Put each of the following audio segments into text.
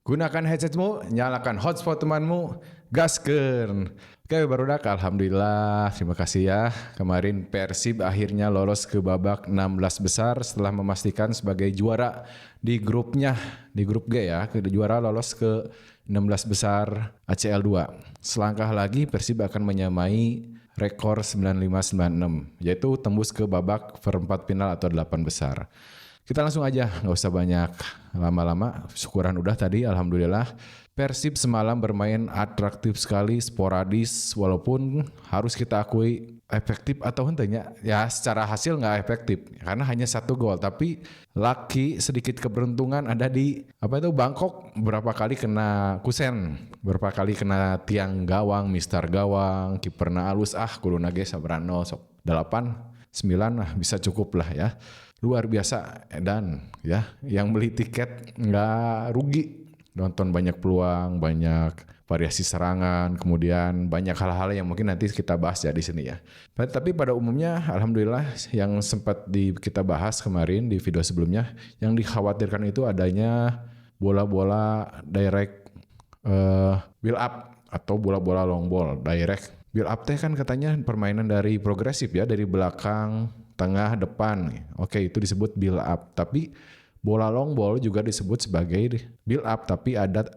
Gunakan headsetmu, nyalakan hotspot temanmu, gaskeun. Oke barudak, alhamdulillah, terima kasih ya. Kemarin Persib akhirnya lolos ke babak 16 besar setelah memastikan sebagai juara di grupnya, di grup G ya, juara lolos ke 16 besar ACL 2. Selangkah lagi Persib akan menyamai rekor 9596, yaitu tembus ke babak perempat final atau 8 besar. Kita langsung aja, nggak usah banyak lama-lama. Syukuran udah tadi, alhamdulillah. Persib semalam bermain atraktif sekali, sporadis, walaupun harus kita akui efektif atau hentenya. Ya secara hasil nggak efektif, karena hanya 1 gol. Tapi laki sedikit keberuntungan ada di Bangkok, berapa kali kena kusen, berapa kali kena tiang gawang, mister gawang, kiperna alus kudu nage sabrano sok 8, 9 bisa cukup lah ya. Luar biasa dan ya yang beli tiket nggak rugi, nonton banyak peluang, banyak variasi serangan, kemudian banyak hal-hal yang mungkin nanti kita bahas ya di sini ya. Tapi pada umumnya alhamdulillah yang sempat kita bahas kemarin di video sebelumnya, yang dikhawatirkan itu adanya bola-bola direct build up atau bola-bola long ball. Direct build up teh kan katanya permainan dari progresif ya, dari belakang, tengah, depan. Oke, itu disebut build up. Tapi bola long ball juga disebut sebagai build up, tapi ada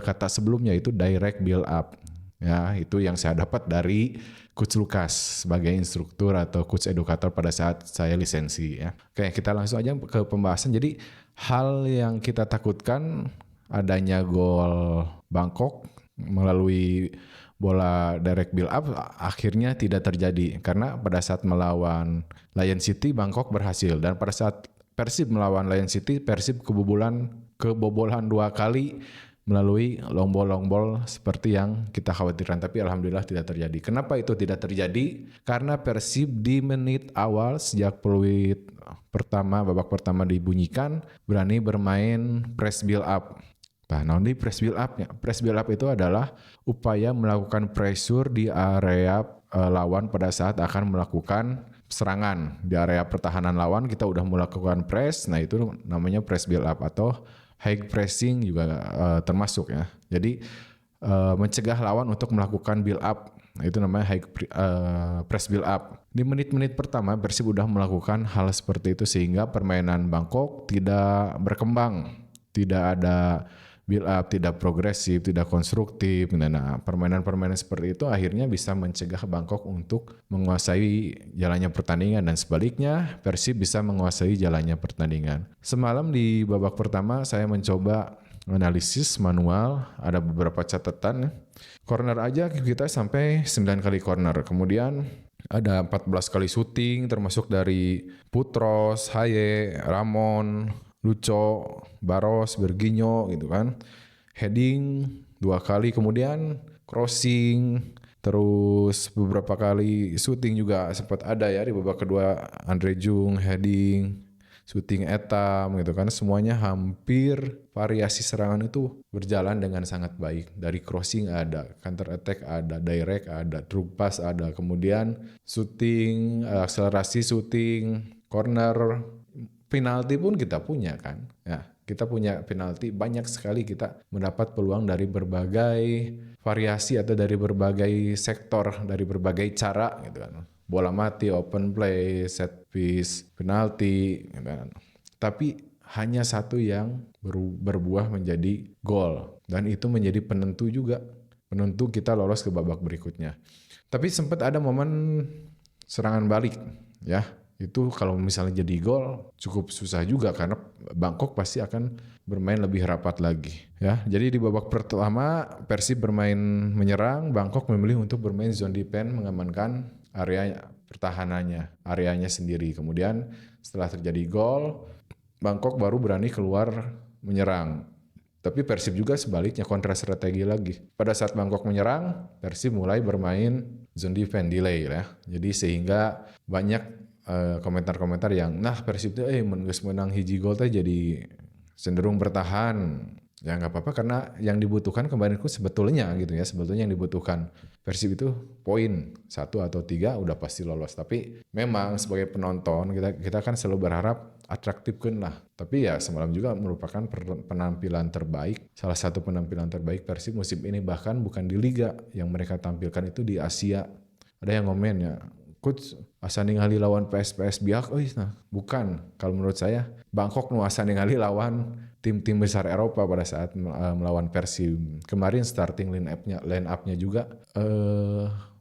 kata sebelumnya itu direct build up. Ya, itu yang saya dapat dari Coach Lukas sebagai instruktur atau coach edukator pada saat saya lisensi ya. Oke, kita langsung aja ke pembahasan. Jadi, hal yang kita takutkan adanya gol Bangkok melalui bola direct build up akhirnya tidak terjadi karena pada saat melawan Lion City Bangkok berhasil, dan pada saat Persib melawan Lion City Persib kebobolan 2 kali melalui long ball seperti yang kita khawatirkan, tapi alhamdulillah tidak terjadi. Kenapa itu tidak terjadi? Karena Persib di menit awal sejak peluit pertama, babak pertama dibunyikan, berani bermain press build up. Nah, nanti press build up-nya. Press build up itu adalah upaya melakukan pressure di area lawan pada saat akan melakukan serangan. Di area pertahanan lawan kita udah melakukan press, nah itu namanya press build up atau high pressing juga termasuk ya. Jadi mencegah lawan untuk melakukan build up, nah, itu namanya press build up. Di menit-menit pertama Persib udah melakukan hal seperti itu sehingga permainan Bangkok tidak berkembang, tidak ada build up, tidak progresif, tidak konstruktif. Nah, permainan-permainan seperti itu akhirnya bisa mencegah Bangkok untuk menguasai jalannya pertandingan, dan sebaliknya Persib bisa menguasai jalannya pertandingan. Semalam di babak pertama saya mencoba analisis manual, ada beberapa catatan. Corner aja kita sampai 9 kali corner. Kemudian ada 14 kali syuting termasuk dari Putros, Haye, Ramon, Luco, Baros, Berginyo gitu kan. Heading 2 kali, kemudian crossing, terus beberapa kali shooting juga sempat ada ya di babak kedua. Andre Jung heading, shooting etam gitu kan. Semuanya hampir variasi serangan itu berjalan dengan sangat baik. Dari crossing ada, counter attack ada, direct ada, through pass ada, kemudian shooting, akselerasi shooting, corner, penalti pun kita punya kan. Ya, kita punya penalti banyak sekali, kita mendapat peluang dari berbagai variasi atau dari berbagai sektor, dari berbagai cara gitu kan. Bola mati, open play, set piece, penalti gitu kan. Tapi hanya satu yang berbuah menjadi gol, dan itu menjadi penentu juga, penentu kita lolos ke babak berikutnya. Tapi sempat ada momen serangan balik ya. Itu kalau misalnya jadi gol cukup susah juga karena Bangkok pasti akan bermain lebih rapat lagi ya. Jadi di babak pertama Persib bermain menyerang, Bangkok memilih untuk bermain zone defense, mengamankan area pertahanannya, areanya sendiri. Kemudian setelah terjadi gol, Bangkok baru berani keluar menyerang. Tapi Persib juga sebaliknya kontra strategi lagi. Pada saat Bangkok menyerang, Persib mulai bermain zone defense delay ya. Jadi sehingga banyak komentar-komentar yang Persib itu menang hiji gol teh jadi cenderung bertahan. Ya nggak apa-apa karena yang dibutuhkan kemarin itu sebetulnya gitu ya, sebetulnya yang dibutuhkan Persib itu poin 1 atau 3 udah pasti lolos. Tapi memang sebagai penonton kita kan selalu berharap atraktifkeun lah. Tapi ya semalam juga merupakan penampilan terbaik, salah satu penampilan terbaik Persib musim ini, bahkan bukan di liga yang mereka tampilkan itu di Asia. Ada yang ngomen ya, coach asa ningali lawan PS biak, nah bukan. Kalau menurut saya Bangkok nu asa ningali lawan tim-tim besar Eropa pada saat melawan Persib. Kemarin starting line up-nya juga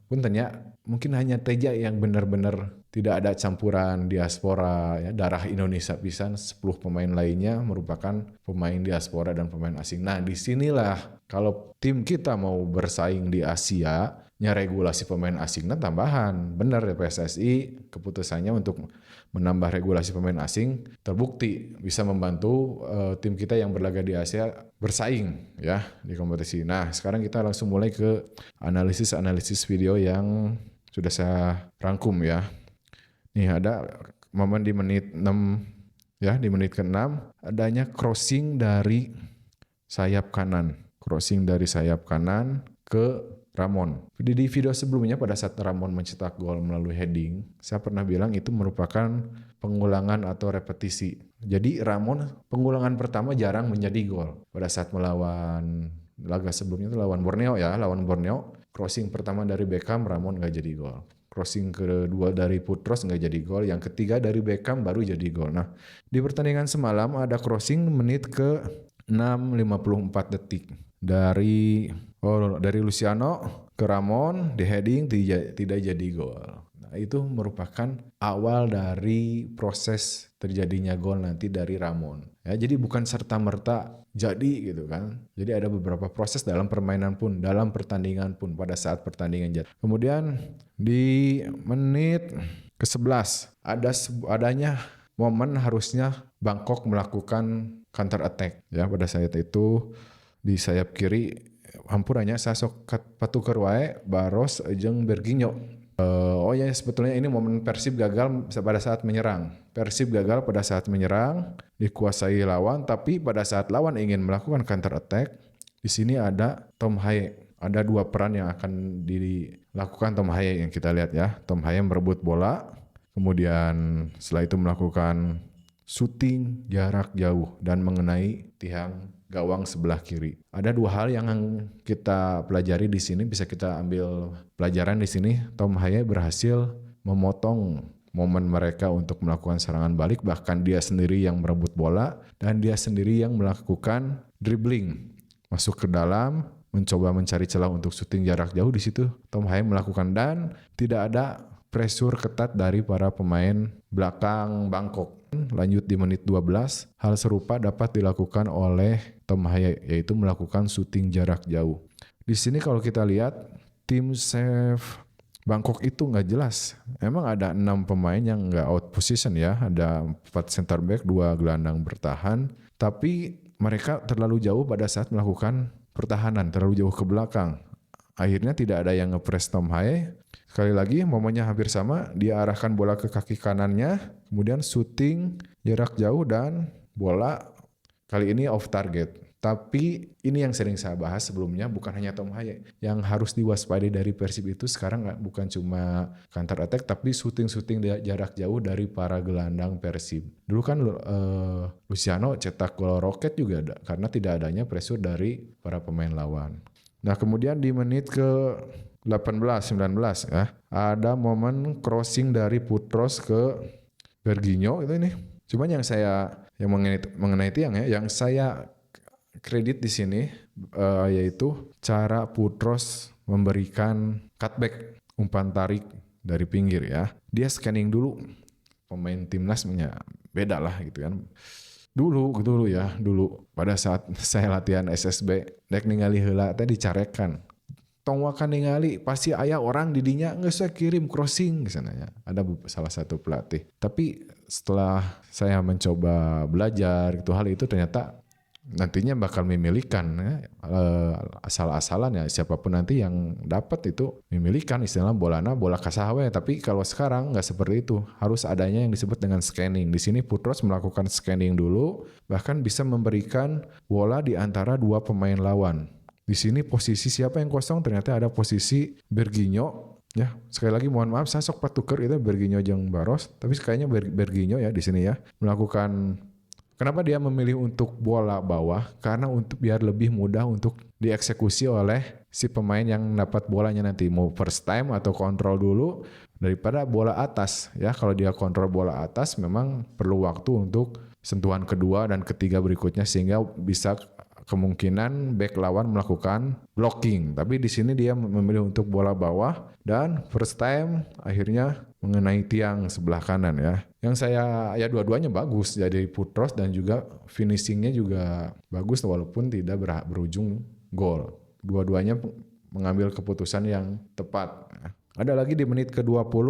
puntennya mungkin hanya Teja yang benar-benar tidak ada campuran diaspora ya, darah Indonesia pisan. 10 pemain lainnya merupakan pemain diaspora dan pemain asing. Nah, disinilah kalau tim kita mau bersaing di Asia, regulasi pemain asingnya tambahan. Benar ya, PSSI keputusannya untuk menambah regulasi pemain asing terbukti bisa membantu tim kita yang berlaga di Asia bersaing ya di kompetisi. Nah, sekarang kita langsung mulai ke analisis video yang sudah saya rangkum ya. Nih ada momen di menit 6 ya, di menit ke-6 adanya crossing dari sayap kanan. Crossing dari sayap kanan ke Ramon. Di video sebelumnya pada saat Ramon mencetak gol melalui heading, saya pernah bilang itu merupakan pengulangan atau repetisi. Jadi Ramon pengulangan pertama jarang menjadi gol. Pada saat melawan laga sebelumnya itu lawan Borneo ya, lawan Borneo, crossing pertama dari Beckham, Ramon nggak jadi gol. Crossing kedua dari Putros nggak jadi gol, yang ketiga dari Beckham baru jadi gol. Nah, di pertandingan semalam ada crossing menit ke 6:54 detik dari Luciano ke Ramon di heading tidak jadi gol. Nah, itu merupakan awal dari proses terjadinya gol nanti dari Ramon. Ya, jadi bukan serta-merta jadi gitu kan. Jadi ada beberapa proses dalam permainan pun, dalam pertandingan pun pada saat pertandingan jadi. Kemudian di menit ke-11 adanya momen harusnya Bangkok melakukan counter attack ya, pada saat itu di sayap kiri hampurannya saya sok patukar wae Baros jeung Berginyo. Sebetulnya ini momen Persib gagal pada saat menyerang. Persib gagal pada saat menyerang, dikuasai lawan, tapi pada saat lawan ingin melakukan counter attack, di sini ada Tom Haye. Ada dua peran yang akan dilakukan Tom Haye yang kita lihat ya. Tom Haye merebut bola, kemudian setelah itu melakukan shooting jarak jauh dan mengenai tiang gawang sebelah kiri. Ada dua hal yang kita pelajari di sini, bisa kita ambil pelajaran di sini. Tom Haye berhasil memotong momen mereka untuk melakukan serangan balik, bahkan dia sendiri yang merebut bola dan dia sendiri yang melakukan dribbling masuk ke dalam, mencoba mencari celah untuk syuting jarak jauh. Di situ Tom Haye melakukan dan tidak ada pressure ketat dari para pemain belakang Bangkok. Lanjut di menit 12, hal serupa dapat dilakukan oleh Tom Haye, yaitu melakukan syuting jarak jauh. Di sini kalau kita lihat tim save Bangkok itu nggak jelas. Emang ada 6 pemain yang nggak out position ya, ada 4 center back, 2 gelandang bertahan, tapi mereka terlalu jauh pada saat melakukan pertahanan, terlalu jauh ke belakang. Akhirnya tidak ada yang nge-press Tom Haye. Sekali lagi momennya hampir sama, dia arahkan bola ke kaki kanannya, kemudian shooting jarak jauh dan bola kali ini off target. Tapi ini yang sering saya bahas sebelumnya, bukan hanya Tom Haye. Yang harus diwaspadai dari Persib itu sekarang bukan cuma counter attack, tapi shooting jarak jauh dari para gelandang Persib. Dulu kan Luciano cetak gol roket juga ada, karena tidak adanya pressure dari para pemain lawan. Nah, kemudian di menit ke 18-19 ya, ada momen crossing dari Putros ke Berginyo itu ini. Cuman yang mengenai tiang ya, yang saya kredit di sini yaitu cara Putros memberikan cutback, umpan tarik dari pinggir ya. Dia scanning dulu, pemain timnasnya beda lah gitu kan. Dulu pada saat saya latihan SSB, dek ningali heula teh dicarekan. Tong wakan ningali pasti aya orang di dinya geus kirim crossing ke sana ya. Ada salah satu pelatih. Tapi setelah saya mencoba belajar gitu, hal itu ternyata nantinya bakal memilihkan ya, asal-asalan ya, siapapun nanti yang dapat itu memilihkan, istilah bola kasahawe. Tapi kalau sekarang nggak seperti itu, harus adanya yang disebut dengan scanning. Di sini Putros melakukan scanning dulu, bahkan bisa memberikan bola di antara dua pemain lawan. Di sini posisi siapa yang kosong, ternyata ada posisi Berginyo Ya, sekali lagi mohon maaf saya sok patuker itu Berginho jeung Barros, tapi kayaknya Berginho ya di sini ya melakukan. Kenapa dia memilih untuk bola bawah? Karena untuk biar lebih mudah untuk dieksekusi oleh si pemain yang dapat bolanya nanti. Mau first time atau kontrol dulu daripada bola atas. Ya, kalau dia kontrol bola atas memang perlu waktu untuk sentuhan kedua dan ketiga berikutnya sehingga bisa kemungkinan back lawan melakukan blocking. Tapi di sini dia memilih untuk bola bawah dan first time akhirnya mengenai tiang sebelah kanan ya. Yang saya ya dua-duanya bagus jadi Putros dan juga finishingnya juga bagus walaupun tidak berujung gol. Dua-duanya mengambil keputusan yang tepat. Ada lagi di menit ke-20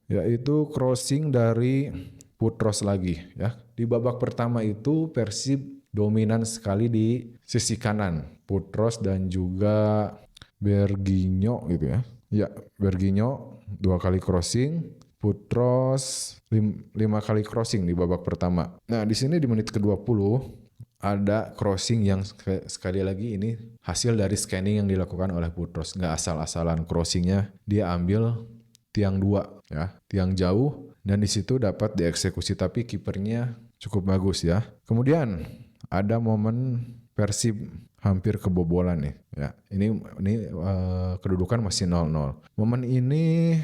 yaitu crossing dari Putros lagi ya. Di babak pertama itu Persib dominan sekali di sisi kanan. Putros dan juga Berginho gitu ya. Ya, Berginho 2 kali crossing. Putros 5 kali crossing di babak pertama. Nah, di sini di menit ke-20 ada crossing yang sekali lagi ini hasil dari scanning yang dilakukan oleh Putros. Nggak asal-asalan crossingnya, dia ambil tiang 2 ya, tiang jauh dan di situ dapat dieksekusi tapi kipernya cukup bagus ya. Kemudian ada momen Persib hampir kebobolan nih ya. Ini kedudukan masih 0-0. Momen ini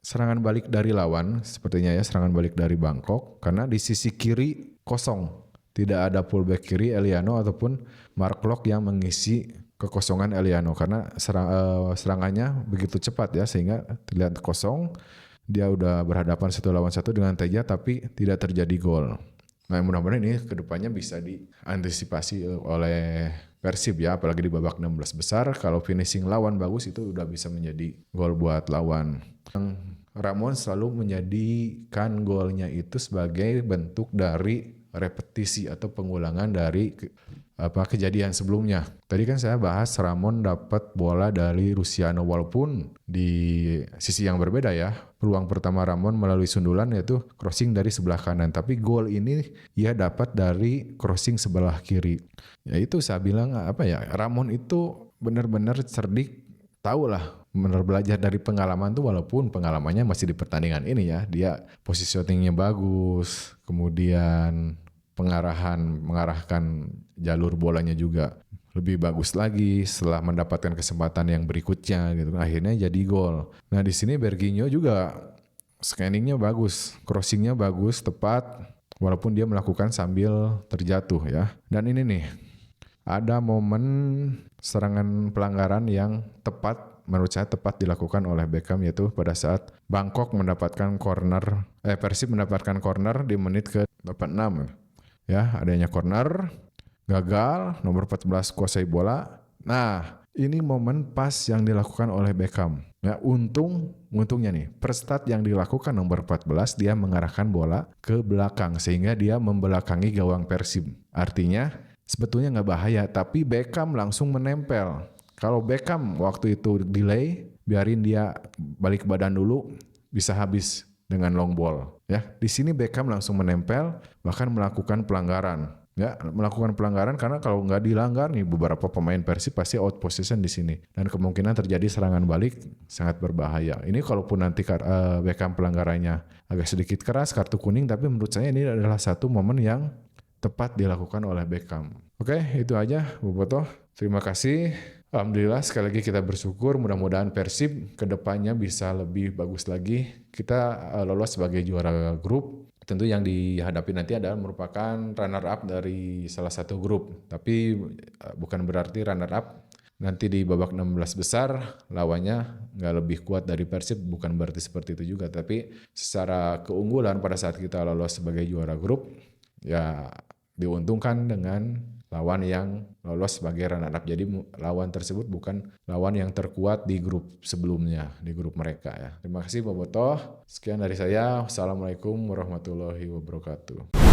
serangan balik dari lawan sepertinya ya, serangan balik dari Bangkok karena di sisi kiri kosong. Tidak ada fullback kiri Eliano ataupun Mark Locke yang mengisi kekosongan Eliano karena serangannya begitu cepat ya sehingga terlihat kosong. Dia udah berhadapan 1 lawan 1 dengan Teja tapi tidak terjadi gol. Nah, mudah-mudahan ini kedepannya bisa diantisipasi oleh Persib ya, apalagi di babak 16 besar. Kalau finishing lawan bagus itu udah bisa menjadi gol buat lawan. Ramon selalu menjadikan golnya itu sebagai bentuk dari repetisi atau pengulangan dari kejadian sebelumnya. Tadi kan saya bahas Ramon dapat bola dari Luciano walaupun di sisi yang berbeda ya. Peluang pertama Ramon melalui sundulan yaitu crossing dari sebelah kanan. Tapi gol ini ia dapat dari crossing sebelah kiri. Ya itu saya bilang Ramon itu benar-benar cerdik. Tahu lah benar belajar dari pengalaman tuh walaupun pengalamannya masih di pertandingan ini ya. Dia positioningnya bagus. Kemudian mengarahkan jalur bolanya juga lebih bagus lagi setelah mendapatkan kesempatan yang berikutnya gitu. Akhirnya jadi gol. Nah, di sini Berginho juga scanningnya bagus, crossingnya bagus, tepat walaupun dia melakukan sambil terjatuh ya. Dan ini nih ada momen serangan pelanggaran yang menurut saya tepat dilakukan oleh Beckham yaitu pada saat Bangkok mendapatkan Persib mendapatkan corner di menit ke-86. Ya, adanya corner, gagal, nomor 14 kuasai bola. Nah, ini momen pas yang dilakukan oleh Beckham. Ya, untungnya nih, perstat yang dilakukan nomor 14 dia mengarahkan bola ke belakang sehingga dia membelakangi gawang Persib. Artinya sebetulnya nggak bahaya, tapi Beckham langsung menempel. Kalau Beckham waktu itu delay, biarin dia balik badan dulu, bisa habis dengan long ball. Ya, di sini Beckham langsung menempel, bahkan melakukan pelanggaran. Ya, melakukan pelanggaran karena kalau nggak dilanggar nih beberapa pemain Persib pasti out position di sini dan kemungkinan terjadi serangan balik sangat berbahaya. Ini kalaupun nanti Beckham pelanggarannya agak sedikit keras kartu kuning, tapi menurut saya ini adalah satu momen yang tepat dilakukan oleh Beckham. Oke, itu aja Bobotoh. Terima kasih. Alhamdulillah sekali lagi kita bersyukur mudah-mudahan Persib kedepannya bisa lebih bagus lagi. Kita lolos sebagai juara grup. Tentu yang dihadapi nanti adalah merupakan runner up dari salah satu grup. Tapi bukan berarti runner up nanti di babak 16 besar lawannya nggak lebih kuat dari Persib. Bukan berarti seperti itu juga. Tapi secara keunggulan pada saat kita lolos sebagai juara grup ya diuntungkan dengan lawan yang lolos sebagai runner up. Jadi lawan tersebut bukan lawan yang terkuat di grup sebelumnya, di grup mereka ya. Terima kasih Bobotoh. Sekian dari saya. Wassalamualaikum warahmatullahi wabarakatuh.